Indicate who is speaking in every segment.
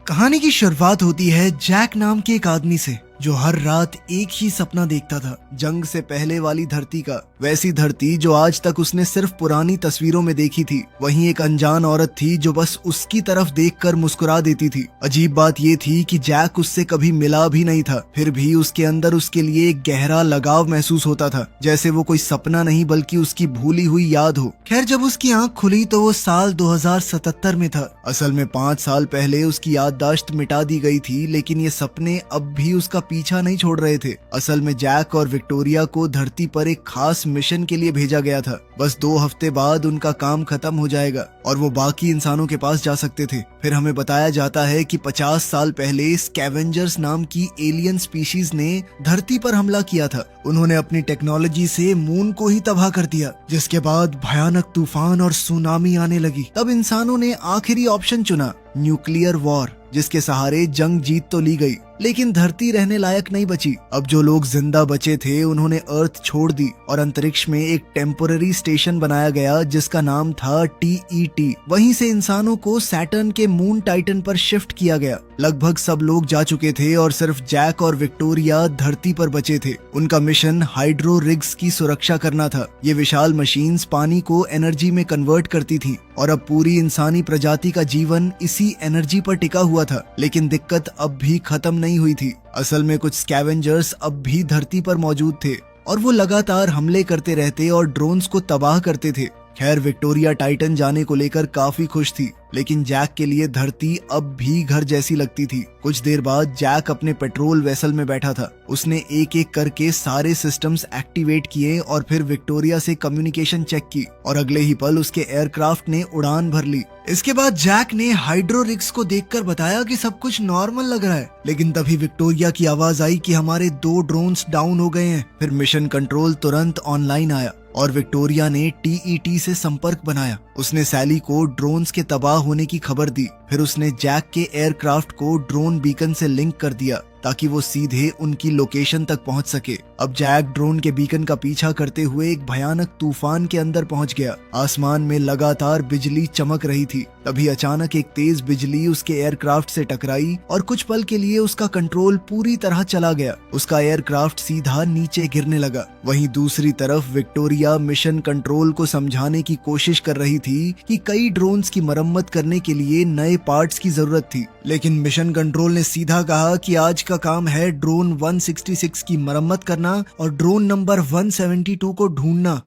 Speaker 1: कहानी की शुरुआत होती है जैक नाम के एक आदमी से जो हर रात एक ही सपना देखता था, जंग से पहले वाली धरती का। वैसी धरती जो आज तक उसने सिर्फ पुरानी तस्वीरों में देखी थी। वहीं एक अनजान औरत थी जो बस उसकी तरफ देखकर मुस्कुरा देती थी। अजीब बात ये थी कि जैक उससे कभी मिला भी नहीं था, फिर भी उसके अंदर उसके लिए एक गहरा लगाव महसूस होता था, जैसे वो कोई सपना नहीं बल्कि उसकी भूली हुई याद हो। खैर, जब उसकी आंख खुली तो वो साल 2077 में था। असल में 5 साल पहले उसकी याददाश्त मिटा दी गई थी, लेकिन ये सपने अब भी उसका पीछा नहीं छोड़ रहे थे। असल में जैक और विक्टोरिया को धरती पर एक खास मिशन के लिए भेजा गया था। बस 2 हफ्ते बाद उनका काम खत्म हो जाएगा और वो बाकी इंसानों के पास जा सकते थे। फिर हमें बताया जाता है कि 50 साल पहले स्कैवेंजर्स नाम की एलियन स्पीशीज ने धरती पर हमला किया था। उन्होंने अपनी टेक्नोलॉजी से मून को ही तबाह कर दिया, जिसके बाद भयानक तूफान और सुनामी आने लगी। तब इंसानों ने आखिरी ऑप्शन चुना, न्यूक्लियर वॉर, जिसके सहारे जंग जीत तो ली गई, लेकिन धरती रहने लायक नहीं बची। अब जो लोग जिंदा बचे थे उन्होंने अर्थ छोड़ दी और अंतरिक्ष में एक टेम्पोररी स्टेशन बनाया गया जिसका नाम था TET। वहीं से इंसानों को सैटर्न के मून टाइटन पर शिफ्ट किया गया। लगभग सब लोग जा चुके थे और सिर्फ जैक और विक्टोरिया धरती पर बचे थे। उनका मिशन हाइड्रो रिग्स की सुरक्षा करना था। ये विशाल मशीन्स पानी को एनर्जी में कन्वर्ट करती थी और अब पूरी इंसानी प्रजाति का जीवन इसी एनर्जी पर टिका हुआ था। लेकिन दिक्कत अब भी खत्म नहीं हुई थी। असल में कुछ स्कैवेंजर्स अब भी धरती पर मौजूद थे और वो लगातार हमले करते रहते और ड्रोन्स को तबाह करते थे। खैर, विक्टोरिया टाइटन जाने को लेकर काफी खुश थी, लेकिन जैक के लिए धरती अब भी घर जैसी लगती थी। कुछ देर बाद जैक अपने पेट्रोल वेसल में बैठा था। उसने एक एक करके सारे सिस्टम्स एक्टिवेट किए और फिर विक्टोरिया से कम्युनिकेशन चेक की और अगले ही पल उसके एयरक्राफ्ट ने उड़ान भर ली। इसके बाद जैक ने हाइड्रो रिग्स को देखकर बताया कि सब कुछ नॉर्मल लग रहा है, लेकिन तभी विक्टोरिया की आवाज आई कि हमारे 2 ड्रोन्स डाउन हो गए हैं। फिर मिशन कंट्रोल तुरंत ऑनलाइन आया और विक्टोरिया ने TET से संपर्क बनाया। उसने सैली को ड्रोन्स के तबाह होने की खबर दी। फिर उसने जैक के एयरक्राफ्ट को ड्रोन बीकन से लिंक कर दिया ताकि वो सीधे उनकी लोकेशन तक पहुंच सके। अब जैक ड्रोन के बीकन का पीछा करते हुए एक भयानक तूफान के अंदर पहुंच गया। आसमान में लगातार बिजली चमक रही थी। तभी अचानक एक तेज बिजली उसके एयरक्राफ्ट से टकराई और कुछ पल के लिए उसका कंट्रोल पूरी तरह चला गया। उसका एयरक्राफ्ट सीधा नीचे गिरने लगा। वहीं दूसरी तरफ विक्टोरिया मिशन कंट्रोल को समझाने की कोशिश कर रही थी कि कई ड्रोन्स की मरम्मत करने के लिए नए पार्ट्स की जरूरत थी, लेकिन मिशन कंट्रोल ने सीधा कहा कि आज का काम है ड्रोन 166 की मरम्मत करना और ड्रोन नंबर 172 को ढूंढना।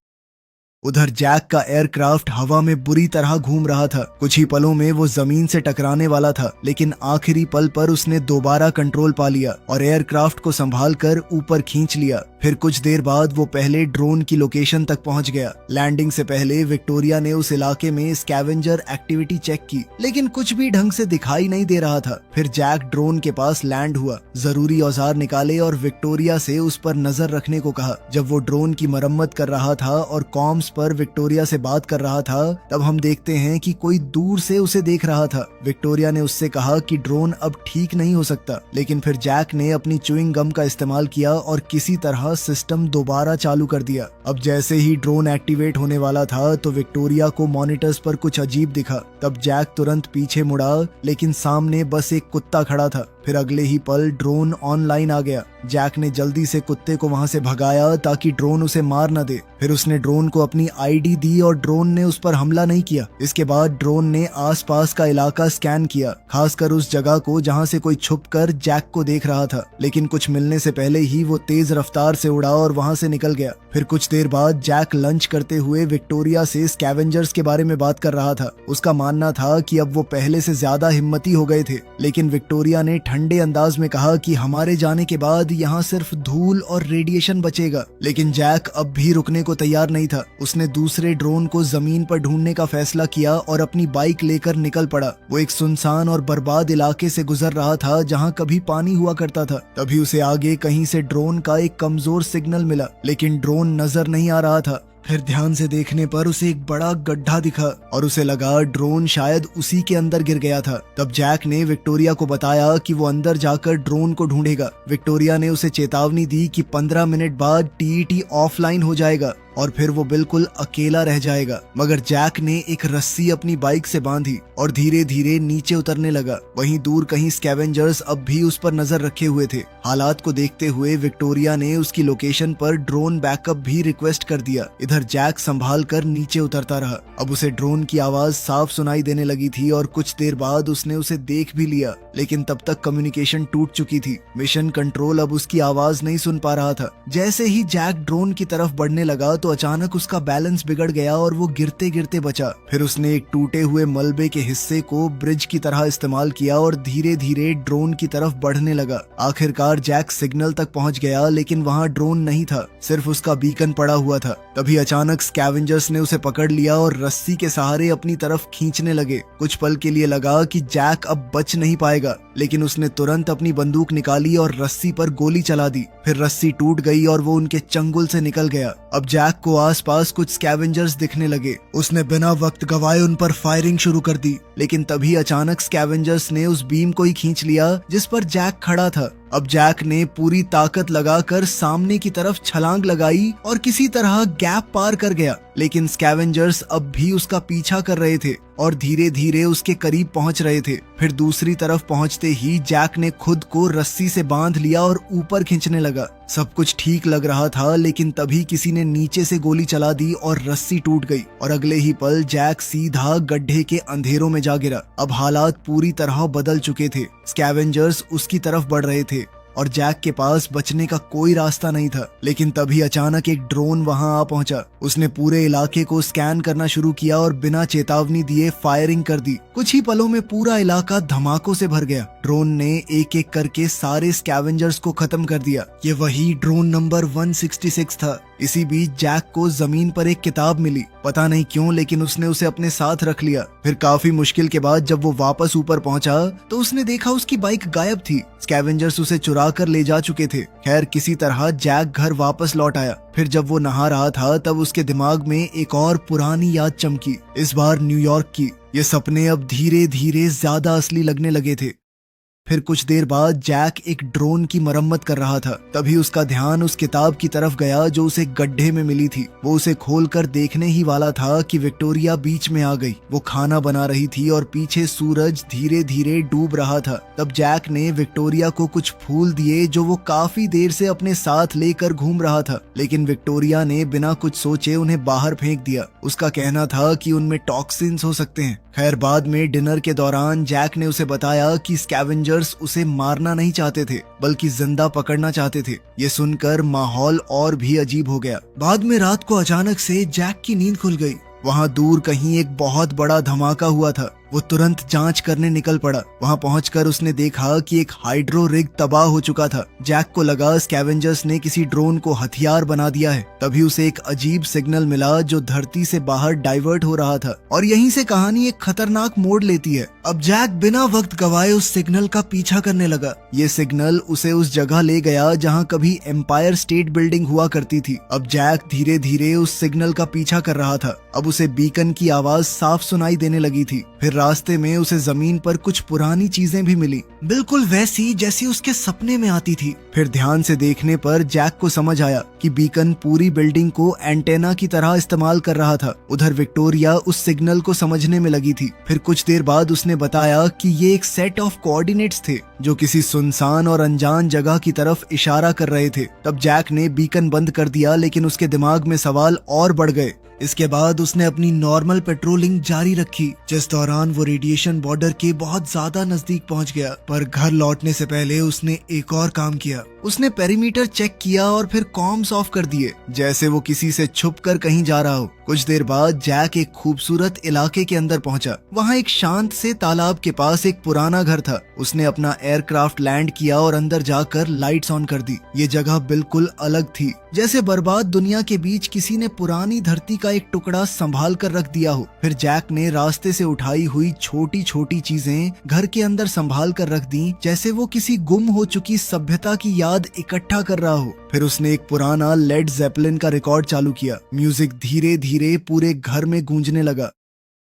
Speaker 1: उधर जैक का एयरक्राफ्ट हवा में बुरी तरह घूम रहा था। कुछ ही पलों में वो जमीन से टकराने वाला था, लेकिन आखिरी पल पर उसने दोबारा कंट्रोल पा लिया और एयरक्राफ्ट को संभालकर ऊपर खींच लिया। फिर कुछ देर बाद वो पहले ड्रोन की लोकेशन तक पहुंच गया। लैंडिंग से पहले विक्टोरिया ने उस इलाके में स्कैवेंजर एक्टिविटी चेक की, लेकिन कुछ भी ढंग से दिखाई नहीं दे रहा था। फिर जैक ड्रोन के पास लैंड हुआ, जरूरी औजार निकाले और विक्टोरिया से उस पर नजर रखने को कहा। जब वो ड्रोन की मरम्मत कर रहा था और कॉम्स पर विक्टोरिया से बात कर रहा था, तब हम देखते हैं कि कोई दूर से उसे देख रहा था। विक्टोरिया ने उससे कहा कि ड्रोन अब ठीक नहीं हो सकता, लेकिन फिर जैक ने अपनी च्युइंग गम का इस्तेमाल किया और किसी तरह सिस्टम दोबारा चालू कर दिया। अब जैसे ही ड्रोन एक्टिवेट होने वाला था तो विक्टोरिया को मॉनिटर्स पर कुछ अजीब दिखा। तब जैक तुरंत पीछे मुड़ा, लेकिन सामने बस एक कुत्ता खड़ा था। फिर अगले ही पल ड्रोन ऑनलाइन आ गया। जैक ने जल्दी से कुत्ते को वहां से भगाया ताकि ड्रोन उसे मार न दे। फिर उसने ड्रोन को अपनी ID दी और ड्रोन ने उस पर हमला नहीं किया। इसके बाद ड्रोन ने आसपास का इलाका स्कैन किया, खासकर उस जगह को जहां से कोई छुपकर जैक को देख रहा था, लेकिन कुछ मिलने से पहले ही वो तेज रफ्तार से उड़ा और वहां से निकल गया। फिर कुछ देर बाद जैक लंच करते हुए विक्टोरिया से स्कैवेंजर्स के बारे में बात कर रहा था। उसका मानना था कि अब वो पहले से ज्यादा हिम्मती हो गए थे, लेकिन विक्टोरिया ने ठंडे अंदाज में कहा कि हमारे जाने के बाद यहाँ सिर्फ धूल और रेडिएशन बचेगा। लेकिन जैक अब भी रुकने को तैयार नहीं था। उसने दूसरे ड्रोन को जमीन पर ढूंढने का फैसला किया और अपनी बाइक लेकर निकल पड़ा। वो एक सुनसान और बर्बाद इलाके से गुजर रहा था जहाँ कभी पानी हुआ करता था। तभी उसे आगे कहीं से ड्रोन का एक कमजोर सिग्नल मिला, लेकिन ड्रोन नजर नहीं आ रहा था। फिर ध्यान से देखने पर उसे एक बड़ा गड्ढा दिखा और उसे लगा ड्रोन शायद उसी के अंदर गिर गया था। तब जैक ने विक्टोरिया को बताया कि वो अंदर जाकर ड्रोन को ढूंढेगा। विक्टोरिया ने उसे चेतावनी दी कि 15 मिनट बाद TET ऑफलाइन हो जाएगा और फिर वो बिल्कुल अकेला रह जाएगा। मगर जैक ने एक रस्सी अपनी बाइक से बांधी और धीरे धीरे नीचे उतरने लगा। वहीं दूर कहीं स्कैवेंजर्स अब भी उस पर नजर रखे हुए थे। हालात को देखते हुए विक्टोरिया ने उसकी लोकेशन पर ड्रोन बैकअप भी रिक्वेस्ट कर दिया। इधर जैक संभाल कर नीचे उतरता रहा। अब उसे ड्रोन की आवाज साफ सुनाई देने लगी थी और कुछ देर बाद उसने उसे देख भी लिया, लेकिन तब तक कम्युनिकेशन टूट चुकी थी। मिशन कंट्रोल अब उसकी आवाज नहीं सुन पा रहा था। जैसे ही जैक ड्रोन की तरफ बढ़ने लगा तो अचानक उसका बैलेंस बिगड़ गया और वो गिरते गिरते बचा। फिर उसने एक टूटे हुए मलबे के हिस्से को ब्रिज की तरह इस्तेमाल किया और धीरे धीरे ड्रोन की तरफ बढ़ने लगा। आखिरकार जैक सिग्नल तक पहुंच गया, लेकिन वहां ड्रोन नहीं था, सिर्फ उसका बीकन पड़ा हुआ था। तभी अचानक स्कैवेंजर्स ने उसे पकड़ लिया और रस्सी के सहारे अपनी तरफ खींचने लगे। कुछ पल के लिए लगा कि जैक अब बच नहीं पाएगा, लेकिन उसने तुरंत अपनी बंदूक निकाली और रस्सी पर गोली चला दी। फिर रस्सी टूट गई और वो उनके चंगुल से निकल गया। अब जैक को आसपास कुछ स्कैवेंजर्स दिखने लगे। उसने बिना वक्त गवाए उन पर फायरिंग शुरू कर दी, लेकिन तभी अचानक स्कैवेंजर्स ने उस बीम को ही खींच लिया जिस पर जैक खड़ा था। अब जैक ने पूरी ताकत लगाकर सामने की तरफ छलांग लगाई और किसी तरह गैप पार कर गया, लेकिन स्कैवेंजर्स अब भी उसका पीछा कर रहे थे और धीरे धीरे उसके करीब पहुंच रहे थे। फिर दूसरी तरफ पहुंचते ही जैक ने खुद को रस्सी से बांध लिया और ऊपर खींचने लगा। सब कुछ ठीक लग रहा था, लेकिन तभी किसी ने नीचे से गोली चला दी और रस्सी टूट गई और अगले ही पल जैक सीधा गड्ढे के अंधेरों में जा गिरा। अब हालात पूरी तरह बदल चुके थे। स्कैवेंजर्स उसकी तरफ बढ़ रहे थे और जैक के पास बचने का कोई रास्ता नहीं था। लेकिन तभी अचानक एक ड्रोन वहां आ पहुंचा। उसने पूरे इलाके को स्कैन करना शुरू किया और बिना चेतावनी दिए फायरिंग कर दी। कुछ ही पलों में पूरा इलाका धमाकों से भर गया। ड्रोन ने एक एक करके सारे स्कैवेंजर्स को खत्म कर दिया। ये वही ड्रोन नंबर 166 था। इसी बीच जैक को जमीन पर एक किताब मिली। पता नहीं क्यों, लेकिन उसने उसे अपने साथ रख लिया। फिर काफी मुश्किल के बाद जब वो वापस ऊपर पहुंचा तो उसने देखा उसकी बाइक गायब थी। स्कैवेंजर्स उसे चुरा कर ले जा चुके थे। खैर किसी तरह जैक घर वापस लौट आया। फिर जब वो नहा रहा था तब उसके दिमाग में एक और पुरानी याद चमकी, इस बार न्यूयॉर्क की। ये सपने अब धीरे धीरे ज्यादा असली लगने लगे थे। फिर कुछ देर बाद जैक एक ड्रोन की मरम्मत कर रहा था। तभी उसका ध्यान उस किताब की तरफ गया जो उसे गड्ढे में मिली थी। वो उसे खोलकर देखने ही वाला था कि विक्टोरिया बीच में आ गई। वो खाना बना रही थी और पीछे सूरज धीरे धीरे डूब रहा था। तब जैक ने विक्टोरिया को कुछ फूल दिए जो वो काफी देर से अपने साथ लेकर घूम रहा था, लेकिन विक्टोरिया ने बिना कुछ सोचे उन्हें बाहर फेंक दिया। उसका कहना था कि उनमें टॉक्सिन्स हो सकते हैं। खैर बाद में डिनर के दौरान जैक ने उसे बताया कि स्कैवेंजर्स उसे मारना नहीं चाहते थे, बल्कि जिंदा पकड़ना चाहते थे। ये सुनकर माहौल और भी अजीब हो गया। बाद में रात को अचानक से जैक की नींद खुल गई। वहाँ दूर कहीं एक बहुत बड़ा धमाका हुआ था। वो तुरंत जांच करने निकल पड़ा। वहाँ पहुंचकर उसने देखा कि एक हाइड्रो रिग तबाह हो चुका था। जैक को लगा स्कैवेंजर्स ने किसी ड्रोन को हथियार बना दिया है। तभी उसे एक अजीब सिग्नल मिला जो धरती से बाहर डाइवर्ट हो रहा था और यहीं से कहानी एक खतरनाक मोड़ लेती है। अब जैक बिना वक्त गवाए उस सिग्नल का पीछा करने लगा। ये सिग्नल उसे उस जगह ले गया जहाँ कभी एम्पायर स्टेट बिल्डिंग हुआ करती थी। अब जैक धीरे धीरे उस सिग्नल का पीछा कर रहा था। अब उसे बीकन की आवाज साफ सुनाई देने लगी थी। फिर रास्ते में उसे जमीन पर कुछ पुरानी चीजें भी मिली, बिल्कुल वैसी जैसी उसके सपने में आती थी। फिर ध्यान से देखने पर जैक को समझ आया कि बीकन पूरी बिल्डिंग को एंटेना की तरह इस्तेमाल कर रहा था। उधर विक्टोरिया उस सिग्नल को समझने में लगी थी। फिर कुछ देर बाद उसने बताया कि ये एक सेट ऑफ कोऑर्डिनेट्स थे जो किसी सुनसान और अनजान जगह की तरफ इशारा कर रहे थे। तब जैक ने बीकन बंद कर दिया, लेकिन उसके दिमाग में सवाल और बढ़ गए। इसके बाद उसने अपनी नॉर्मल पेट्रोलिंग जारी रखी, जिस दौरान वो रेडिएशन बॉर्डर के बहुत ज्यादा नजदीक पहुंच गया। पर घर लौटने से पहले उसने एक और काम किया। उसने पेरीमीटर चेक किया और फिर कॉम्स ऑफ कर दिए, जैसे वो किसी से छुपकर कहीं जा रहा हो। कुछ देर बाद जैक एक खूबसूरत इलाके के अंदर पहुंचा। वहाँ एक शांत से तालाब के पास एक पुराना घर था। उसने अपना एयरक्राफ्ट लैंड किया और अंदर जाकर लाइट्स ऑन कर दी। ये जगह बिल्कुल अलग थी, जैसे बर्बाद दुनिया के बीच किसी ने पुरानी धरती का एक टुकड़ा संभाल कर रख दिया हो। फिर जैक ने रास्ते से उठाई हुई छोटी छोटी चीजें घर के अंदर संभाल कर रख दी, जैसे वो किसी गुम हो चुकी सभ्यता की याद इकट्ठा कर रहा हो। फिर उसने एक पुराना लेड जेपलिन का रिकॉर्ड चालू किया। म्यूजिक धीरे धीरे पूरे घर में गूंजने लगा।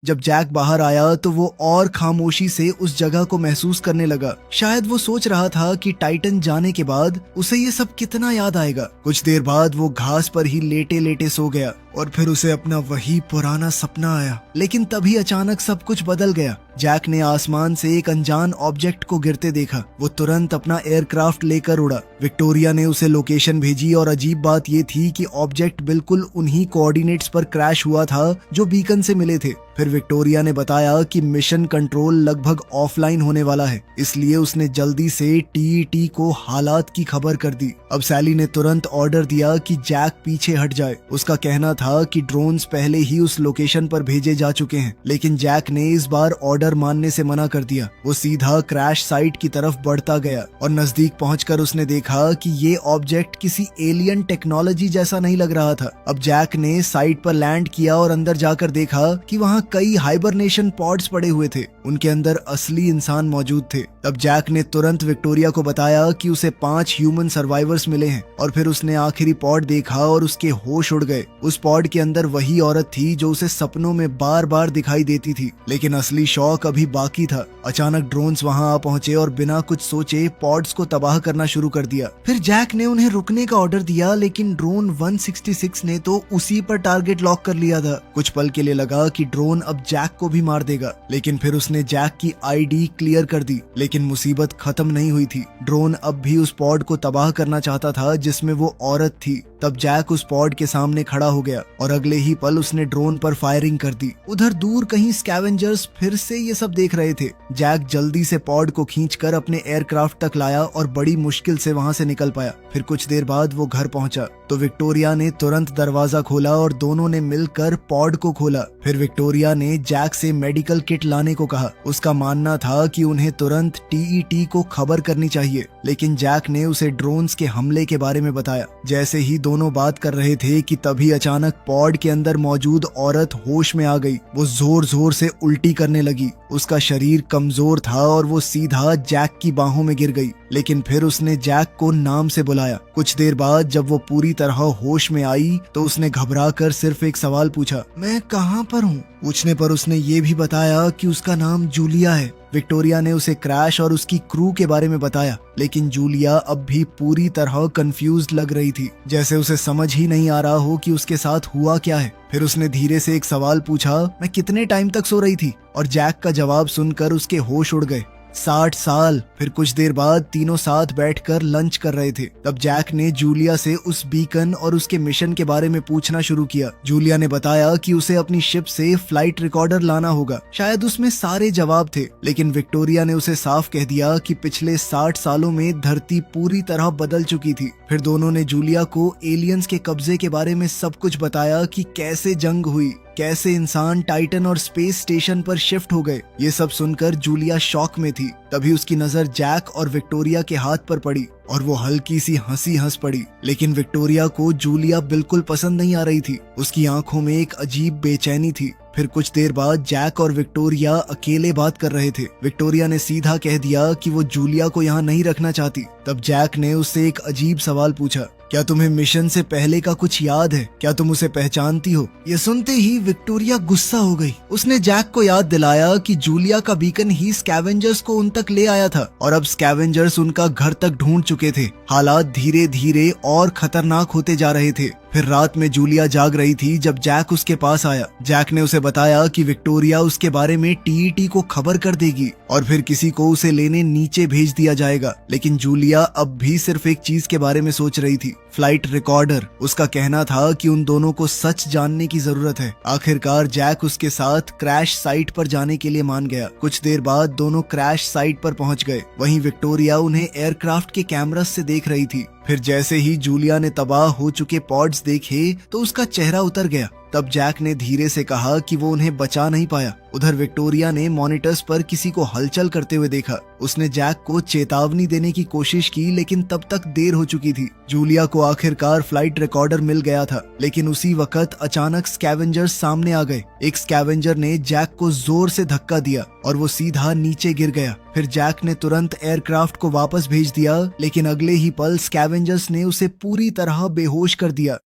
Speaker 1: जब जैक बाहर आया तो वो और खामोशी से उस जगह को महसूस करने लगा। शायद वो सोच रहा था कि टाइटन जाने के बाद उसे ये सब कितना याद आएगा। कुछ देर बाद वो घास पर ही लेटे लेटे सो गया और फिर उसे अपना वही पुराना सपना आया। लेकिन तभी अचानक सब कुछ बदल गया। जैक ने आसमान से एक अनजान ऑब्जेक्ट को गिरते देखा। वो तुरंत अपना एयरक्राफ्ट लेकर उड़ा। विक्टोरिया ने उसे लोकेशन भेजी और अजीब बात ये थी कि ऑब्जेक्ट बिल्कुल उन्हीं कोऑर्डिनेट्स पर क्रैश हुआ था जो बीकन से मिले थे। फिर विक्टोरिया ने बताया कि मिशन कंट्रोल लगभग ऑफलाइन होने वाला है, इसलिए उसने जल्दी से टीईटी को हालात की खबर कर दी। अब सैली ने तुरंत ऑर्डर दिया कि जैक पीछे हट जाए। उसका कहना था कि ड्रोन्स पहले ही उस लोकेशन पर भेजे जा चुके हैं, लेकिन जैक ने इस बार ऑर्डर मानने से मना कर दिया। वो सीधा क्रैश साइट की तरफ बढ़ता गया और नजदीक पहुंचकर उसने देखा कि ये ऑब्जेक्ट किसी एलियन टेक्नोलॉजी जैसा नहीं लग रहा था। अब जैक ने साइट पर लैंड किया और अंदर जाकर देखा कि वहाँ कई हाइबरनेशन पॉड्स पड़े हुए थे। उनके अंदर असली इंसान मौजूद थे। तब जैक ने तुरंत विक्टोरिया को बताया कि उसे 5 ह्यूमन सर्वाइवर्स मिले हैं और फिर उसने आखिरी पॉड देखा और उसके होश उड़ गए। उस पॉड के अंदर वही औरत थी जो उसे सपनों में बार बार दिखाई देती थी। लेकिन असली शौक अभी बाकी था। अचानक ड्रोन्स वहां आ पहुंचे और बिना कुछ सोचे पॉड्स को तबाह करना शुरू कर दिया। फिर जैक ने उन्हें रुकने का ऑर्डर दिया, लेकिन ड्रोन 166 ने तो उसी पर टारगेट लॉक कर लिया था। कुछ पल के लिए लगा कि ड्रोन अब जैक को भी मार देगा, लेकिन फिर उसने जैक की आईडी क्लियर कर दी। लेकिन मुसीबत खत्म नहीं हुई थी। ड्रोन अब भी उस पॉड को तबाह करना चाहता था जिसमें वो औरत थी। तब जैक उस पॉड के सामने खड़ा हो गया और अगले ही पल उसने ड्रोन पर फायरिंग कर दी। उधर दूर कहीं स्कैवेंजर्स फिर से ये सब देख रहे थे। जैक जल्दी से पॉड को खींचकर अपने एयरक्राफ्ट तक लाया और बड़ी मुश्किल से वहां से निकल पाया। फिर कुछ देर बाद वो घर पहुंचा तो विक्टोरिया ने तुरंत दरवाजा खोला और दोनों ने मिलकर पॉड को खोला। फिर विक्टोरिया ने जैक से मेडिकल किट लाने को कहा। उसका मानना था कि उन्हें तुरंत टीईटी को खबर करनी चाहिए, लेकिन जैक ने उसे ड्रोन्स के हमले के बारे में बताया। जैसे ही दोनों बात कर रहे थे कि तभी अचानक पॉड के अंदर मौजूद औरत होश में आ गई। वो जोर जोर से उल्टी करने लगी। उसका शरीर कमजोर था और वो सीधा जैक की बाहों में गिर गई। लेकिन फिर उसने जैक को नाम से बुलाया। कुछ देर बाद जब वो पूरी तरह होश में आई तो उसने घबराकर सिर्फ एक सवाल पूछा, मैं कहाँ पर हूँ? पूछने पर उसने ये भी बताया कि उसका नाम जूलिया है। विक्टोरिया ने उसे क्रैश और उसकी क्रू के बारे में बताया, लेकिन जूलिया अब भी पूरी तरह कंफ्यूज्ड लग रही थी, जैसे उसे समझ ही नहीं आ रहा हो कि उसके साथ हुआ क्या है। फिर उसने धीरे से एक सवाल पूछा, मैं कितने टाइम तक सो रही थी? और जैक का जवाब सुनकर उसके होश उड़ गए। 60 साल। फिर कुछ देर बाद तीनों साथ बैठकर लंच कर रहे थे। तब जैक ने जूलिया से उस बीकन और उसके मिशन के बारे में पूछना शुरू किया। जूलिया ने बताया कि उसे अपनी शिप से फ्लाइट रिकॉर्डर लाना होगा। शायद उसमें सारे जवाब थे, लेकिन विक्टोरिया ने उसे साफ कह दिया कि पिछले 60 सालों में धरती पूरी तरह बदल चुकी थी। फिर दोनों ने जूलिया को एलियंस के कब्जे के बारे में सब कुछ बताया कि कैसे जंग हुई, कैसे इंसान टाइटन और स्पेस स्टेशन पर शिफ्ट हो गए। ये सब सुनकर जूलिया शॉक में थी। तभी उसकी नजर जैक और विक्टोरिया के हाथ पर पड़ी और वो हल्की सी हंसी हंस पड़ी। लेकिन विक्टोरिया को जूलिया बिल्कुल पसंद नहीं आ रही थी। उसकी आंखों में एक अजीब बेचैनी थी। फिर कुछ देर बाद जैक और विक्टोरिया अकेले बात कर रहे थे। विक्टोरिया ने सीधा कह दिया कि वो जूलिया को यहाँ नहीं रखना चाहती। तब जैक ने उससे एक अजीब सवाल पूछा, क्या तुम्हें मिशन से पहले का कुछ याद है? क्या तुम उसे पहचानती हो? ये सुनते ही विक्टोरिया गुस्सा हो गई। उसने जैक को याद दिलाया कि जूलिया का बीकन ही स्कैवेंजर्स को उन तक ले आया था और अब स्कैवेंजर्स उनका घर तक ढूंढ चुके थे। हालात धीरे धीरे और खतरनाक होते जा रहे थे। फिर रात में जूलिया जाग रही थी जब जैक उसके पास आया। जैक ने उसे बताया कि विक्टोरिया उसके बारे में टीईटी को खबर कर देगी और फिर किसी को उसे लेने नीचे भेज दिया जाएगा। लेकिन जूलिया अब भी सिर्फ एक चीज के बारे में सोच रही थी, फ्लाइट रिकॉर्डर। उसका कहना था कि उन दोनों को सच जानने की जरूरत है। आखिरकार जैक उसके साथ क्रैश साइट पर जाने के लिए मान गया। कुछ देर बाद दोनों क्रैश साइट पर पहुंच गए। वहीं विक्टोरिया उन्हें एयरक्राफ्ट के कैमरास से देख रही थी। फिर जैसे ही जूलिया ने तबाह हो चुके पॉड्स देखे तो उसका चेहरा उतर गया। तब जैक ने धीरे से कहा कि वो उन्हें बचा नहीं पाया। उधर विक्टोरिया ने मॉनिटर्स पर किसी को हलचल करते हुए देखा। उसने जैक को चेतावनी देने की कोशिश की, लेकिन तब तक देर हो चुकी थी। जूलिया को आखिरकार फ्लाइट रिकॉर्डर मिल गया था, लेकिन उसी वक्त अचानक स्कैवेंजर्स सामने आ गए। एक स्कैवेंजर ने जैक को जोर से धक्का दिया और वो सीधा नीचे गिर गया। फिर जैक ने तुरंत एयरक्राफ्ट को वापस भेज दिया, लेकिन अगले ही पल स्कैवेंजर्स ने उसे पूरी तरह बेहोश कर दिया।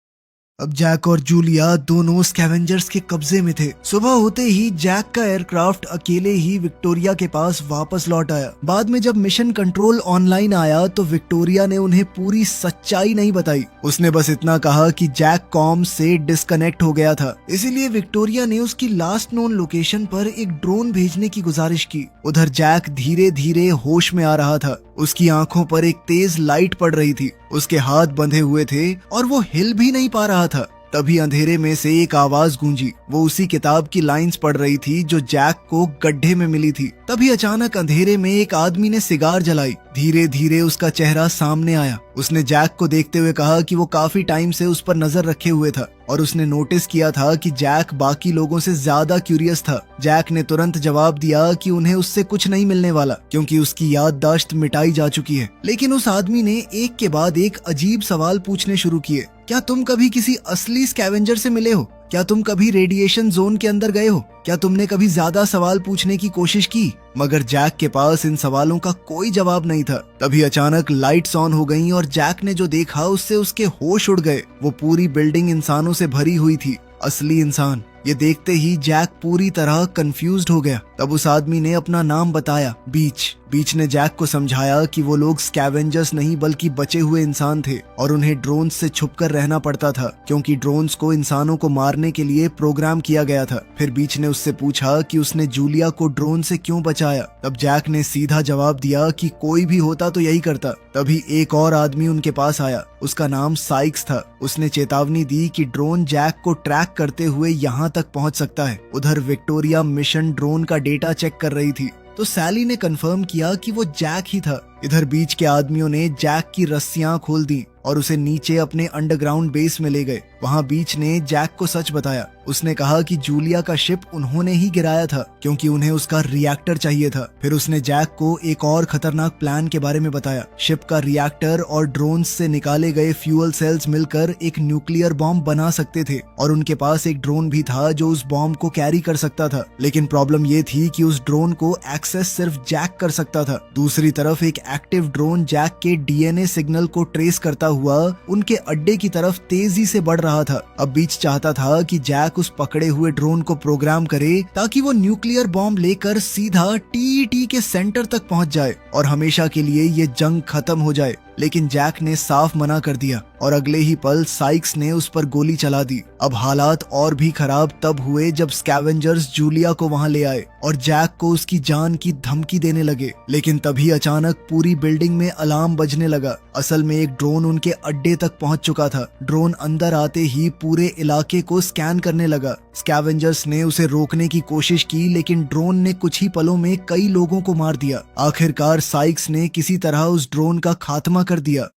Speaker 1: अब जैक और जूलिया दोनों स्कैवेंजर्स के कब्जे में थे। सुबह होते ही जैक का एयरक्राफ्ट अकेले ही विक्टोरिया के पास वापस लौट आया। बाद में जब मिशन कंट्रोल ऑनलाइन आया तो विक्टोरिया ने उन्हें पूरी सच्चाई नहीं बताई। उसने बस इतना कहा कि जैक कॉम से डिस्कनेक्ट हो गया था, इसीलिए विक्टोरिया ने उसकी लास्ट नोन लोकेशन पर एक ड्रोन भेजने की गुजारिश की। उधर जैक धीरे धीरे होश में आ रहा था। उसकी आंखों पर एक तेज लाइट पड़ रही थी, उसके हाथ बंधे हुए थे और वो हिल भी नहीं पा रहा था। तभी अंधेरे में से एक आवाज गूंजी। वो उसी किताब की लाइंस पढ़ रही थी जो जैक को गड्ढे में मिली थी। तभी अचानक अंधेरे में एक आदमी ने सिगार जलाई। धीरे धीरे उसका चेहरा सामने आया। उसने जैक को देखते हुए कहा कि वो काफी टाइम से उस पर नजर रखे हुए था और उसने नोटिस किया था कि जैक बाकी लोगों से ज्यादा क्यूरियस था। जैक ने तुरंत जवाब दिया कि उन्हें उससे कुछ नहीं मिलने वाला क्योंकि उसकी याददाश्त मिटाई जा चुकी है। लेकिन उस आदमी ने एक के बाद एक अजीब सवाल पूछने शुरू किए। क्या तुम कभी किसी असली स्कैवेंजर से मिले हो? क्या तुम कभी रेडिएशन जोन के अंदर गए हो? क्या तुमने कभी ज्यादा सवाल पूछने की कोशिश की? मगर जैक के पास इन सवालों का कोई जवाब नहीं था। तभी अचानक लाइट्स ऑन हो गईं और जैक ने जो देखा उससे उसके होश उड़ गए। वो पूरी बिल्डिंग इंसानों से भरी हुई थी, असली इंसान। ये देखते ही जैक पूरी तरह कंफ्यूज्ड हो गया। तब उस आदमी ने अपना नाम बताया, बीच। बीच ने जैक को समझाया कि वो लोग स्कैवेंजर्स नहीं बल्कि बचे हुए इंसान थे और उन्हें ड्रोन्स से छुपकर रहना पड़ता था क्योंकि ड्रोन्स को इंसानों को मारने के लिए प्रोग्राम किया गया था। फिर बीच ने उससे पूछा कि उसने जूलिया को ड्रोन से क्यों बचाया। तब जैक ने सीधा जवाब दिया कि कोई भी होता तो यही करता। तभी एक और आदमी उनके पास आया। उसका नाम साइक्स था। उसने चेतावनी दी कि ड्रोन जैक को ट्रैक करते हुए यहाँ तक पहुँच सकता है। उधर विक्टोरिया मिशन ड्रोन का डेटा चेक कर रही थी तो सैली ने कंफर्म किया कि वो जैक ही था। इधर बीच के आदमियों ने जैक की रस्सियां खोल दी और उसे नीचे अपने अंडरग्राउंड बेस में ले गए। वहां बीच ने जैक को सच बताया। उसने कहा कि जूलिया का शिप उन्होंने ही गिराया था क्योंकि उन्हें उसका रिएक्टर चाहिए था। फिर उसने जैक को एक और खतरनाक प्लान के बारे में बताया। शिप का रिएक्टर और ड्रोन से निकाले गए फ्यूल सेल्स मिलकर एक न्यूक्लियर बॉम्ब बना सकते थे और उनके पास एक ड्रोन भी था जो उस बॉम्ब को कैरी कर सकता था। लेकिन प्रॉब्लम ये थी कि उस ड्रोन को एक्सेस सिर्फ जैक कर सकता था। दूसरी तरफ एक एक्टिव ड्रोन जैक के डीएनए सिग्नल को ट्रेस करता हुआ उनके अड्डे की तरफ तेजी से बढ़ रहा था। अब बीच चाहता था कि जैक उस पकड़े हुए ड्रोन को प्रोग्राम करे ताकि वो न्यूक्लियर बॉम्ब लेकर सीधा टीईटी के सेंटर तक पहुंच जाए और हमेशा के लिए ये जंग खत्म हो जाए। लेकिन जैक ने साफ मना कर दिया और अगले ही पल साइक्स ने उस पर गोली चला दी। अब हालात और भी खराब तब हुए जब स्कैवेंजर्स जूलिया को वहां ले आए और जैक को उसकी जान की धमकी देने लगे। लेकिन तभी अचानक पूरी बिल्डिंग में अलार्म बजने लगा। असल में एक ड्रोन उनके अड्डे तक पहुंच चुका था। ड्रोन अंदर आते ही पूरे इलाके को स्कैन करने लगा। स्कैवेंजर्स ने उसे रोकने की कोशिश की लेकिन ड्रोन ने कुछ ही पलों में कई लोगों को मार दिया। आखिरकार साइक्स ने किसी तरह उस ड्रोन का खात्मा कर दिया।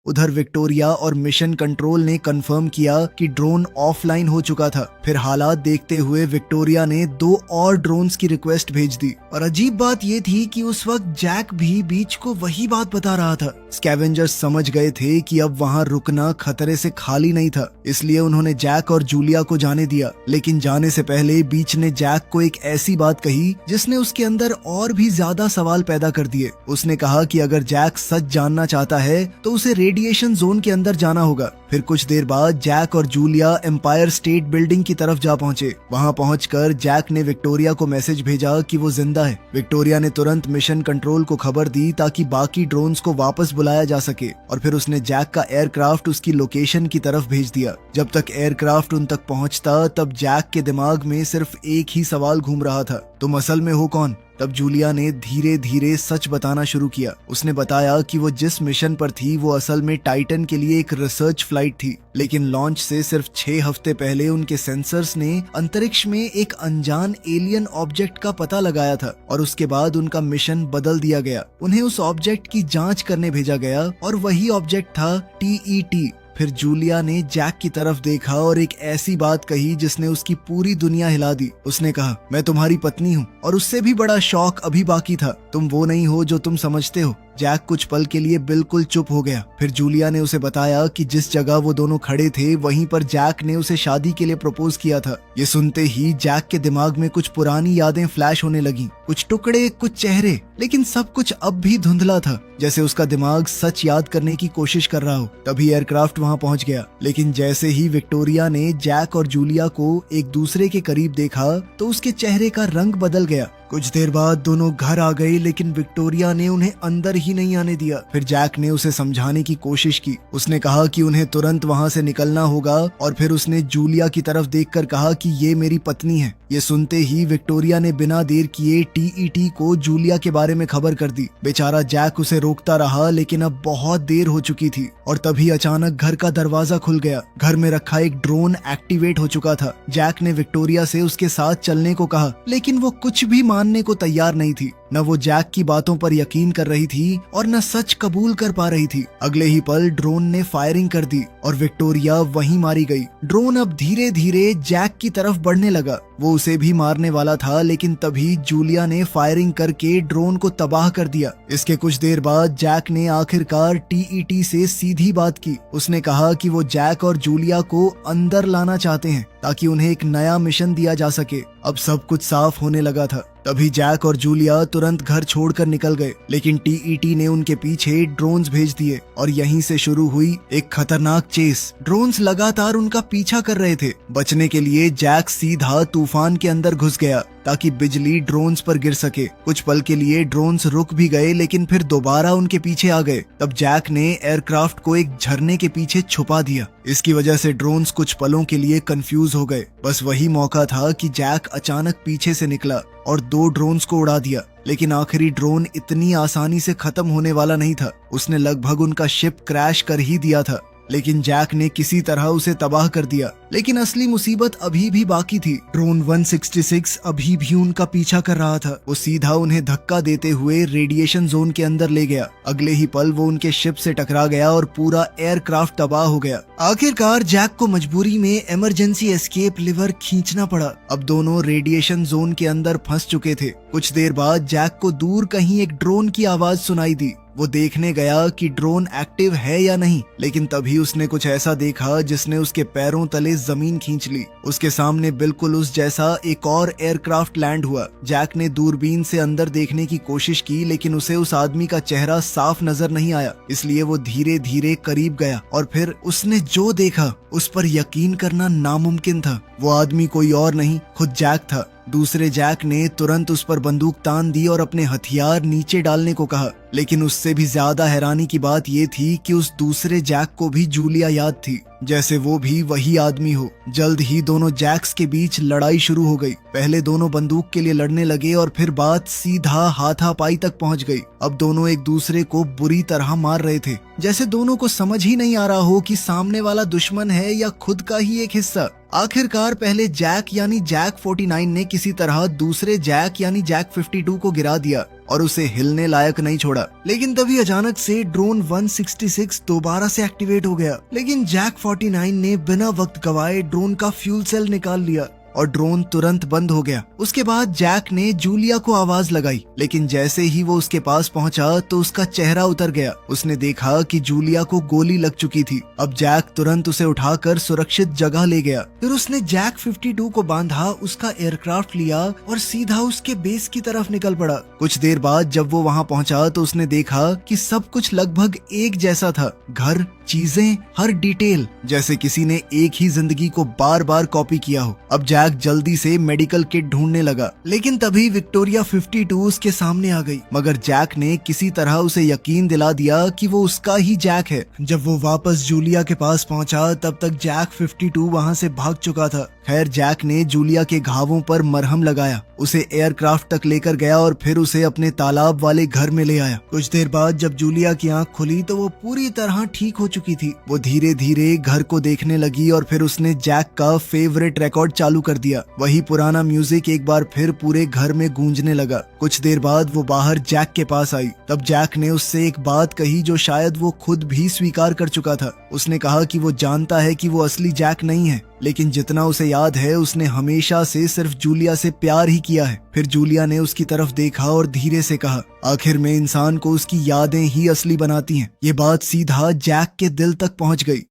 Speaker 1: उधर विक्टोरिया और मिशन कंट्रोल ने कंफर्म किया कि ड्रोन ऑफलाइन हो चुका था। फिर हालात देखते हुए विक्टोरिया ने 2 और ड्रोन्स की रिक्वेस्ट भेज दी और अजीब बात ये थी कि उस वक्त जैक भी बीच को वही बात बता रहा था। स्कैवेंजर्स समझ गए थे कि अब वहां रुकना खतरे से खाली नहीं था, इसलिए उन्होंने जैक और जूलिया को जाने दिया। लेकिन जाने से पहले बीच ने जैक को एक ऐसी बात कही जिसने उसके अंदर और भी ज्यादा सवाल पैदा कर दिए। उसने कहा कि अगर जैक सच जानना चाहता है तो उसे रेडिएशन जोन के अंदर जाना होगा। फिर कुछ देर बाद जैक और जूलिया एम्पायर स्टेट बिल्डिंग की तरफ जा पहुंचे। वहां पहुंचकर जैक ने विक्टोरिया को मैसेज भेजा कि वो जिंदा है। विक्टोरिया ने तुरंत मिशन कंट्रोल को खबर दी ताकि बाकी ड्रोन्स को वापस बुलाया जा सके और फिर उसने जैक का एयरक्राफ्ट उसकी लोकेशन की तरफ भेज दिया। जब तक एयरक्राफ्ट उन तक पहुंचता तब जैक के दिमाग में सिर्फ एक ही सवाल घूम रहा था, तुम असल में हो कौन? तब जूलिया ने धीरे धीरे सच बताना शुरू किया। उसने बताया कि वो जिस मिशन पर थी वो असल में टाइटन के लिए एक रिसर्च फ्लाइट थी, लेकिन लॉन्च से सिर्फ 6 हफ्ते पहले उनके सेंसर्स ने अंतरिक्ष में एक अनजान एलियन ऑब्जेक्ट का पता लगाया था और उसके बाद उनका मिशन बदल दिया गया। उन्हें उस ऑब्जेक्ट की जांच करने भेजा गया और वही ऑब्जेक्ट था टीईटी। फिर जूलिया ने जैक की तरफ देखा और एक ऐसी बात कही जिसने उसकी पूरी दुनिया हिला दी। उसने कहा, मैं तुम्हारी पत्नी हूँ और उससे भी बड़ा शौक अभी बाकी था। तुम वो नहीं हो जो तुम समझते हो। जैक कुछ पल के लिए बिल्कुल चुप हो गया। फिर जूलिया ने उसे बताया कि जिस जगह वो दोनों खड़े थे वहीं पर जैक ने उसे शादी के लिए प्रपोज किया था। ये सुनते ही जैक के दिमाग में कुछ पुरानी यादें फ्लैश होने लगी, कुछ टुकड़े, कुछ चेहरे, लेकिन सब कुछ अब भी धुंधला था, जैसे उसका दिमाग सच याद करने की कोशिश कर रहा हो। तभी एयरक्राफ्ट वहां पहुंच गया, लेकिन जैसे ही विक्टोरिया ने जैक और जूलिया को एक दूसरे के करीब देखा तो उसके चेहरे का रंग बदल गया। कुछ देर बाद दोनों घर आ गए, लेकिन विक्टोरिया ने उन्हें अंदर ही नहीं आने दिया। फिर जैक ने उसे समझाने की कोशिश की। उसने कहा कि उन्हें तुरंत वहां से निकलना होगा और फिर उसने जूलिया की तरफ देखकर कहा कि ये मेरी पत्नी है। ये सुनते ही विक्टोरिया ने बिना देर किए टीईटी को जूलिया के बारे में खबर कर दी। बेचारा जैक उसे रोकता रहा, लेकिन अब बहुत देर हो चुकी थी और तभी अचानक घर का दरवाजा खुल गया। घर में रखा एक ड्रोन एक्टिवेट हो चुका था। जैक ने विक्टोरिया से उसके साथ चलने को कहा, लेकिन वो कुछ भी मानने को तैयार नहीं थी। न वो जैक की बातों पर यकीन कर रही थी और न सच कबूल कर पा रही थी। अगले ही पल ड्रोन ने फायरिंग कर दी और विक्टोरिया वहीं मारी गई। ड्रोन अब धीरे धीरे जैक की तरफ बढ़ने लगा। वो उसे भी मारने वाला था, लेकिन तभी जूलिया ने फायरिंग करके ड्रोन को तबाह कर दिया। इसके कुछ देर बाद जैक ने आखिरकार टीईटी से सीधी बात की। उसने कहा कि वो जैक और जूलिया को अंदर लाना चाहते हैं ताकि उन्हें एक नया मिशन दिया जा सके। अब सब कुछ साफ होने लगा था। तभी जैक और जूलिया तुरंत घर छोड़कर निकल गए, लेकिन टीईटी ने उनके पीछे ड्रोन्स भेज दिए और यहीं से शुरू हुई एक खतरनाक चेस। ड्रोन्स लगातार उनका पीछा कर रहे थे। बचने के लिए जैक सीधा तूफान के अंदर घुस गया ताकि बिजली ड्रोन्स पर गिर सके। कुछ पल के लिए ड्रोन्स रुक भी गए, लेकिन फिर दोबारा उनके पीछे आ गए। तब जैक ने एयरक्राफ्ट को एक झरने के पीछे छुपा दिया। इसकी वजह से ड्रोन्स कुछ पलों के लिए कंफ्यूज हो गए। बस वही मौका था कि जैक अचानक पीछे से निकला और 2 ड्रोन्स को उड़ा दिया। लेकिन आखिरी ड्रोन इतनी आसानी से खत्म होने वाला नहीं था। उसने लगभग उनका शिप क्रैश कर ही दिया था, लेकिन जैक ने किसी तरह उसे तबाह कर दिया। लेकिन असली मुसीबत अभी भी बाकी थी। ड्रोन 166 अभी भी उनका पीछा कर रहा था। वो सीधा उन्हें धक्का देते हुए रेडिएशन जोन के अंदर ले गया। अगले ही पल वो उनके शिप से टकरा गया और पूरा एयरक्राफ्ट तबाह हो गया। आखिरकार जैक को मजबूरी में इमरजेंसी एस्केप लीवर खींचना पड़ा। अब दोनों रेडिएशन जोन के अंदर फंस चुके थे। कुछ देर बाद जैक को दूर कहीं एक ड्रोन की आवाज सुनाई दी। वो देखने गया कि ड्रोन एक्टिव है या नहीं, लेकिन तभी उसने कुछ ऐसा देखा जिसने उसके पैरों तले जमीन खींच ली। उसके सामने बिल्कुल उस जैसा एक और एयरक्राफ्ट लैंड हुआ। जैक ने दूरबीन से अंदर देखने की कोशिश की, लेकिन उसे उस आदमी का चेहरा साफ नजर नहीं आया। इसलिए वो धीरे धीरे करीब गया और फिर उसने जो देखा उस पर यकीन करना नामुमकिन था। वो आदमी कोई और नहीं, खुद जैक था। दूसरे जैक ने तुरंत उस पर बंदूक तान दी और अपने हथियार नीचे डालने को कहा। लेकिन उससे भी ज्यादा हैरानी की बात ये थी कि उस दूसरे जैक को भी जूलिया याद थी, जैसे वो भी वही आदमी हो। जल्द ही दोनों जैक्स के बीच लड़ाई शुरू हो गई। पहले दोनों बंदूक के लिए लड़ने लगे और फिर बात सीधा हाथापाई तक पहुंच गई। अब दोनों एक दूसरे को बुरी तरह मार रहे थे, जैसे दोनों को समझ ही नहीं आ रहा हो कि सामने वाला दुश्मन है या खुद का ही एक हिस्सा। आखिरकार पहले जैक यानी जैक 49 ने किसी तरह दूसरे जैक यानी जैक 52 को गिरा दिया और उसे हिलने लायक नहीं छोड़ा। लेकिन तभी अचानक से ड्रोन 166 दोबारा से एक्टिवेट हो गया। लेकिन जैक 49 ने बिना वक्त गवाए ड्रोन का फ्यूल सेल निकाल लिया और ड्रोन तुरंत बंद हो गया। उसके बाद जैक ने जूलिया को आवाज लगाई, लेकिन जैसे ही वो उसके पास पहुंचा तो उसका चेहरा उतर गया। उसने देखा कि जूलिया को गोली लग चुकी थी। अब जैक तुरंत उसे उठाकर सुरक्षित जगह ले गया। फिर उसने जैक 52 को बांधा, उसका एयरक्राफ्ट लिया और सीधा उसके बेस की तरफ निकल पड़ा। कुछ देर बाद जब वो वहां पहुंचा तो उसने देखा कि सब कुछ लगभग एक जैसा था। घर, चीजें, हर डिटेल, जैसे किसी ने एक ही जिंदगी को बार बार कॉपी किया हो। अब जैक जल्दी से मेडिकल किट ढूंढने लगा, लेकिन तभी विक्टोरिया 52 उसके सामने आ गई। मगर जैक ने किसी तरह उसे यकीन दिला दिया कि वो उसका ही जैक है। जब वो वापस जूलिया के पास पहुंचा तब तक जैक 52 वहां से भाग चुका था। खैर, जैक ने जूलिया के घावों पर मरहम लगाया, उसे एयरक्राफ्ट तक लेकर गया और फिर उसे अपने तालाब वाले घर में ले आया। कुछ देर बाद जब जूलिया की आंख खुली तो वो पूरी तरह ठीक हो चुकी थी। वो धीरे धीरे घर को देखने लगी और फिर उसने जैक का फेवरेट रिकॉर्ड चालू कर दिया। वही पुराना म्यूजिक एक बार फिर पूरे घर में गूंजने लगा। कुछ देर बाद वो बाहर जैक के पास आई। तब जैक ने उससे एक बात कही जो शायद वो खुद भी स्वीकार कर चुका था। उसने कहा कि वो जानता है कि वो असली जैक नहीं है, लेकिन जितना उसे याद है उसने हमेशा से सिर्फ जूलिया से प्यार ही किया है। फिर जूलिया ने उसकी तरफ देखा और धीरे से कहा, आखिर में इंसान को उसकी यादें ही असली बनाती हैं। ये बात सीधा जैक के दिल तक पहुंच गई।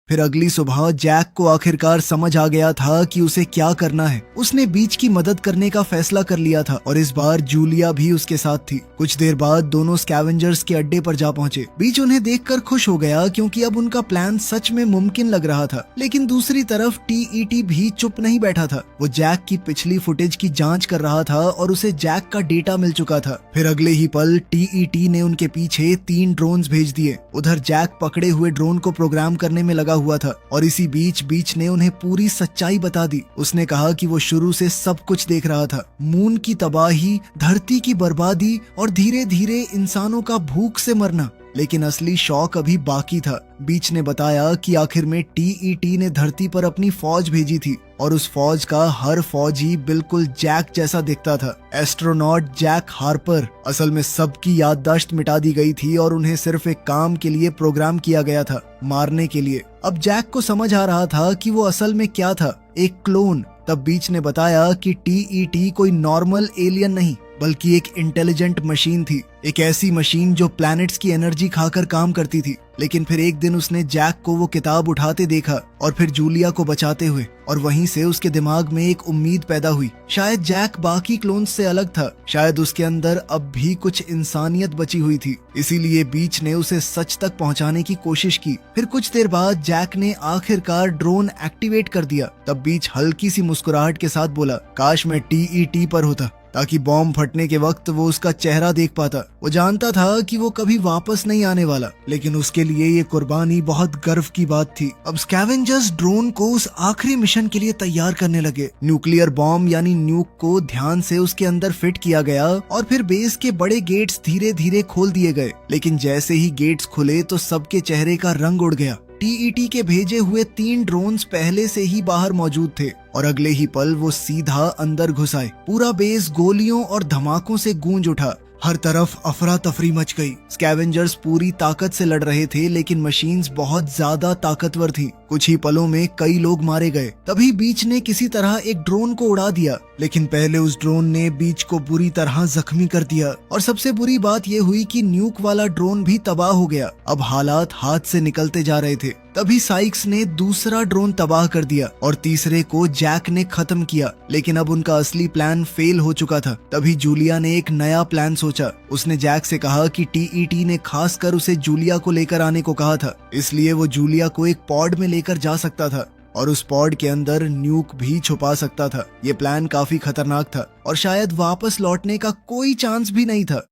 Speaker 1: फिर अगली सुबह जैक को आखिरकार समझ आ गया था कि उसे क्या करना है। उसने बीच की मदद करने का फैसला कर लिया था और इस बार जूलिया भी उसके साथ थी। कुछ देर बाद दोनों स्कैवेंजर्स के अड्डे पर जा पहुंचे। बीच उन्हें देखकर खुश हो गया क्योंकि अब उनका प्लान सच में मुमकिन लग रहा था। लेकिन दूसरी तरफ टीईटी भी चुप नहीं बैठा था। वो जैक की पिछली फुटेज की जांच कर रहा था और उसे जैक का डेटा मिल चुका था। फिर अगले ही पल टीईटी ने उनके पीछे 3 ड्रोन्स भेज दिए। उधर जैक पकड़े हुए ड्रोन को प्रोग्राम करने में लगा हुआ था और इसी बीच ने उन्हें पूरी सच्चाई बता दी। उसने कहा कि वो शुरू से सब कुछ देख रहा था, मून की तबाही, धरती की बर्बादी और धीरे धीरे इंसानों का भूख से मरना। लेकिन असली शौक अभी बाकी था। बीच ने बताया कि आखिर में टीईटी ने धरती पर अपनी फौज भेजी थी और उस फौज का हर फौजी बिल्कुल जैक जैसा दिखता था। Astronaut Jack Harper. असल में सबकी याददाश्त मिटा दी गई थी और उन्हें सिर्फ एक काम के लिए प्रोग्राम किया गया था, मारने के लिए। अब जैक को समझ आ रहा था कि वो असल में क्या था, एक क्लोन। तब बीच ने बताया कि टीईटी कोई नॉर्मल एलियन नहीं बल्कि एक इंटेलिजेंट मशीन थी, एक ऐसी मशीन जो प्लैनेट्स की एनर्जी खाकर काम करती थी। लेकिन फिर एक दिन उसने जैक को वो किताब उठाते देखा और फिर जूलिया को बचाते हुए, और वहीं से उसके दिमाग में एक उम्मीद पैदा हुई। शायद जैक बाकी क्लोन्स से अलग था, शायद उसके अंदर अब भी कुछ इंसानियत बची हुई थी। इसीलिए बीच ने उसे सच तक पहुंचाने की कोशिश की। फिर कुछ देर बाद जैक ने आखिरकार ड्रोन एक्टिवेट कर दिया। तब बीच हल्की सी मुस्कुराहट के साथ बोला, काश मैं टीईटी पर होता ताकि बॉम्ब फटने के वक्त वो उसका चेहरा देख पाता। वो जानता था कि वो कभी वापस नहीं आने वाला, लेकिन उसके लिए ये कुर्बानी बहुत गर्व की बात थी। अब स्कैवेंजर्स ड्रोन को उस आखिरी मिशन के लिए तैयार करने लगे। न्यूक्लियर बॉम्ब यानी न्यूक को ध्यान से उसके अंदर फिट किया गया और फिर बेस के बड़े गेट्स धीरे धीरे खोल दिए गए। लेकिन जैसे ही गेट्स खुले तो सबके चेहरे का रंग उड़ गया। टीईटी के भेजे हुए 3 ड्रोन्स पहले से ही बाहर मौजूद थे और अगले ही पल वो सीधा अंदर घुस आए। पूरा बेस गोलियों और धमाकों से गूंज उठा। हर तरफ अफरा तफरी मच गई। स्कैवेंजर्स पूरी ताकत से लड़ रहे थे लेकिन मशीन्स बहुत ज्यादा ताकतवर थी। कुछ ही पलों में कई लोग मारे गए। तभी बीच ने किसी तरह एक ड्रोन को उड़ा दिया, लेकिन पहले उस ड्रोन ने बीच को बुरी तरह जख्मी कर दिया। और सबसे बुरी बात यह हुई कि न्यूक वाला ड्रोन भी तबाह हो गया। अब हालात हाथ से निकलते जा रहे थे। तभी साइक्स ने दूसरा ड्रोन तबाह कर दिया और तीसरे को जैक ने खत्म किया। लेकिन अब उनका असली प्लान फेल हो चुका था। तभी जूलिया ने एक नया प्लान सोचा। उसने जैक से कहा कि टीईटी ने खासकर उसे जूलिया को लेकर आने को कहा था, इसलिए वो जूलिया को एक पॉड में लेकर जा सकता था और उस पॉड के अंदर न्यूक भी छुपा सकता था। ये प्लान काफी खतरनाक था और शायद वापस लौटने का कोई चांस भी नहीं था।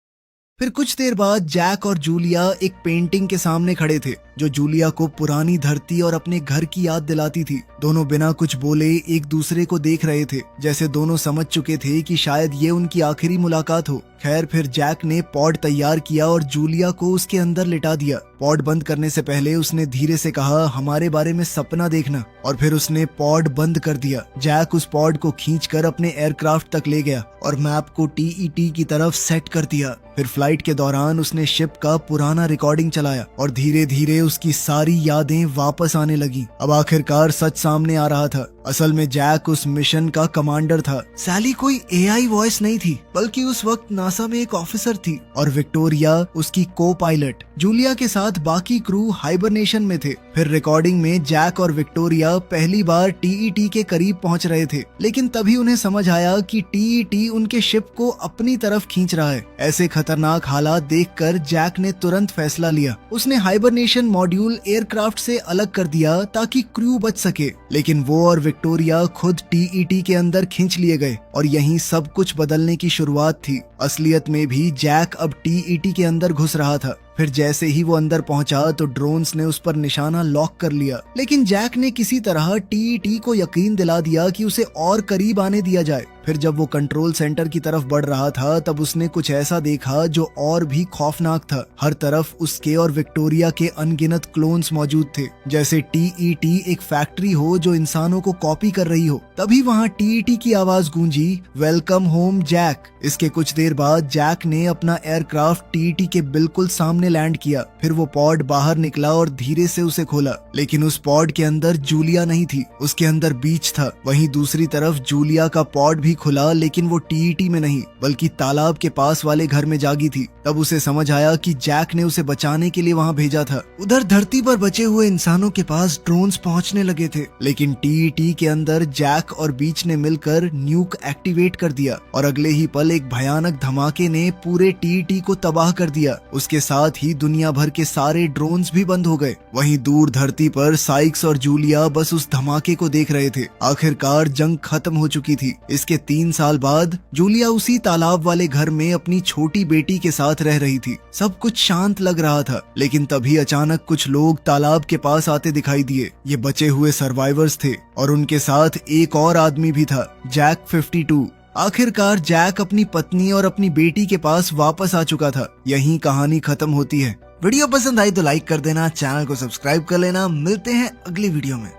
Speaker 1: फिर कुछ देर बाद जैक और जूलिया एक पेंटिंग के सामने खड़े थे जो जूलिया को पुरानी धरती और अपने घर की याद दिलाती थी। दोनों बिना कुछ बोले एक दूसरे को देख रहे थे, जैसे दोनों समझ चुके थे कि शायद ये उनकी आखिरी मुलाकात हो। खैर फिर जैक ने पॉड तैयार किया और जूलिया को उसके अंदर लिटा दिया। पॉड बंद करने से पहले उसने धीरे से कहा, हमारे बारे में सपना देखना, और फिर उसने पॉड बंद कर दिया। जैक उस पॉड को खींचकर अपने एयरक्राफ्ट तक ले गया और मैप को टीईटी की तरफ सेट कर दिया। फिर फ्लाइट के दौरान उसने शिप का पुराना रिकॉर्डिंग चलाया और धीरे धीरे उसकी सारी यादें वापस आने लगी। अब आखिरकार सच सामने आ रहा था। असल में जैक उस मिशन का कमांडर था। सैली कोई एआई वॉइस नहीं थी, बल्कि उस वक्त नासा में एक ऑफिसर थी और विक्टोरिया उसकी को पायलट। जूलिया के साथ बाकी क्रू हाइबरनेशन में थे। फिर रिकॉर्डिंग में जैक और विक्टोरिया पहली बार टीईटी के करीब पहुंच रहे थे, लेकिन तभी उन्हें समझ आया कि टीईटी उनके शिप को अपनी तरफ खींच रहा है। ऐसे खतरनाक हालात देखकर जैक ने तुरंत फैसला लिया। उसने हाइबरनेशन मॉड्यूल एयरक्राफ्ट से अलग कर दिया ताकि क्रू बच सके, लेकिन वो और विक्टोरिया खुद टीईटी के अंदर खींच लिए गए और यहीं सब कुछ बदलने की शुरुआत थी। असलियत में भी जैक अब टीईटी के अंदर घुस रहा था। फिर जैसे ही वो अंदर पहुंचा तो ड्रोन्स ने उस पर निशाना लॉक कर लिया, लेकिन जैक ने किसी तरह टीईटी को यकीन दिला दिया कि उसे और करीब आने दिया जाए। फिर जब वो कंट्रोल सेंटर की तरफ बढ़ रहा था तब उसने कुछ ऐसा देखा जो और भी खौफनाक था। हर तरफ उसके और विक्टोरिया के अनगिनत क्लोन्स मौजूद थे, जैसे टीईटी एक फैक्ट्री हो जो इंसानों को कॉपी कर रही हो। तभी वहाँ टीईटी की आवाज गूंजी, वेलकम होम जैक। इसके कुछ देर बाद जैक ने अपना एयरक्राफ्ट टीईटी के बिल्कुल सामने लैंड किया। फिर वो पॉड बाहर निकला और धीरे से उसे खोला, लेकिन उस पॉड के अंदर जूलिया नहीं थी, उसके अंदर बीच था। वहीं दूसरी तरफ जूलिया का पॉड भी खुला, लेकिन वो टीईटी में नहीं बल्कि तालाब के पास वाले घर में जागी थी। तब उसे समझ आया कि जैक ने उसे बचाने के लिए वहाँ भेजा था। उधर धरती पर बचे हुए इंसानों के पास ड्रोन्स पहुँचने लगे थे, लेकिन टीईटी के अंदर जैक और बीच ने मिलकर न्यूक एक्टिवेट कर दिया और अगले ही पल एक भयानक धमाके ने पूरे टीईटी को तबाह कर दिया। उसके साथ ही दुनिया भर के सारे ड्रोन्स भी बंद हो गए। वहीं दूर धरती पर साइक्स और जूलिया बस उस धमाके को देख रहे थे। आखिरकार जंग खत्म हो चुकी थी। इसके 3 साल बाद जूलिया उसी तालाब वाले घर में अपनी छोटी बेटी के साथ रह रही थी। सब कुछ शांत लग रहा था, लेकिन तभी अचानक कुछ लोग तालाब के पास आते दिखाई दिए। ये बचे हुए सर्वाइवर्स थे और उनके साथ एक और आदमी भी था, जैक 52। आखिरकार जैक अपनी पत्नी और अपनी बेटी के पास वापस आ चुका था। यहीं कहानी खत्म होती है। वीडियो पसंद आई तो लाइक कर देना, चैनल को सब्सक्राइब कर लेना। मिलते हैं अगली वीडियो में।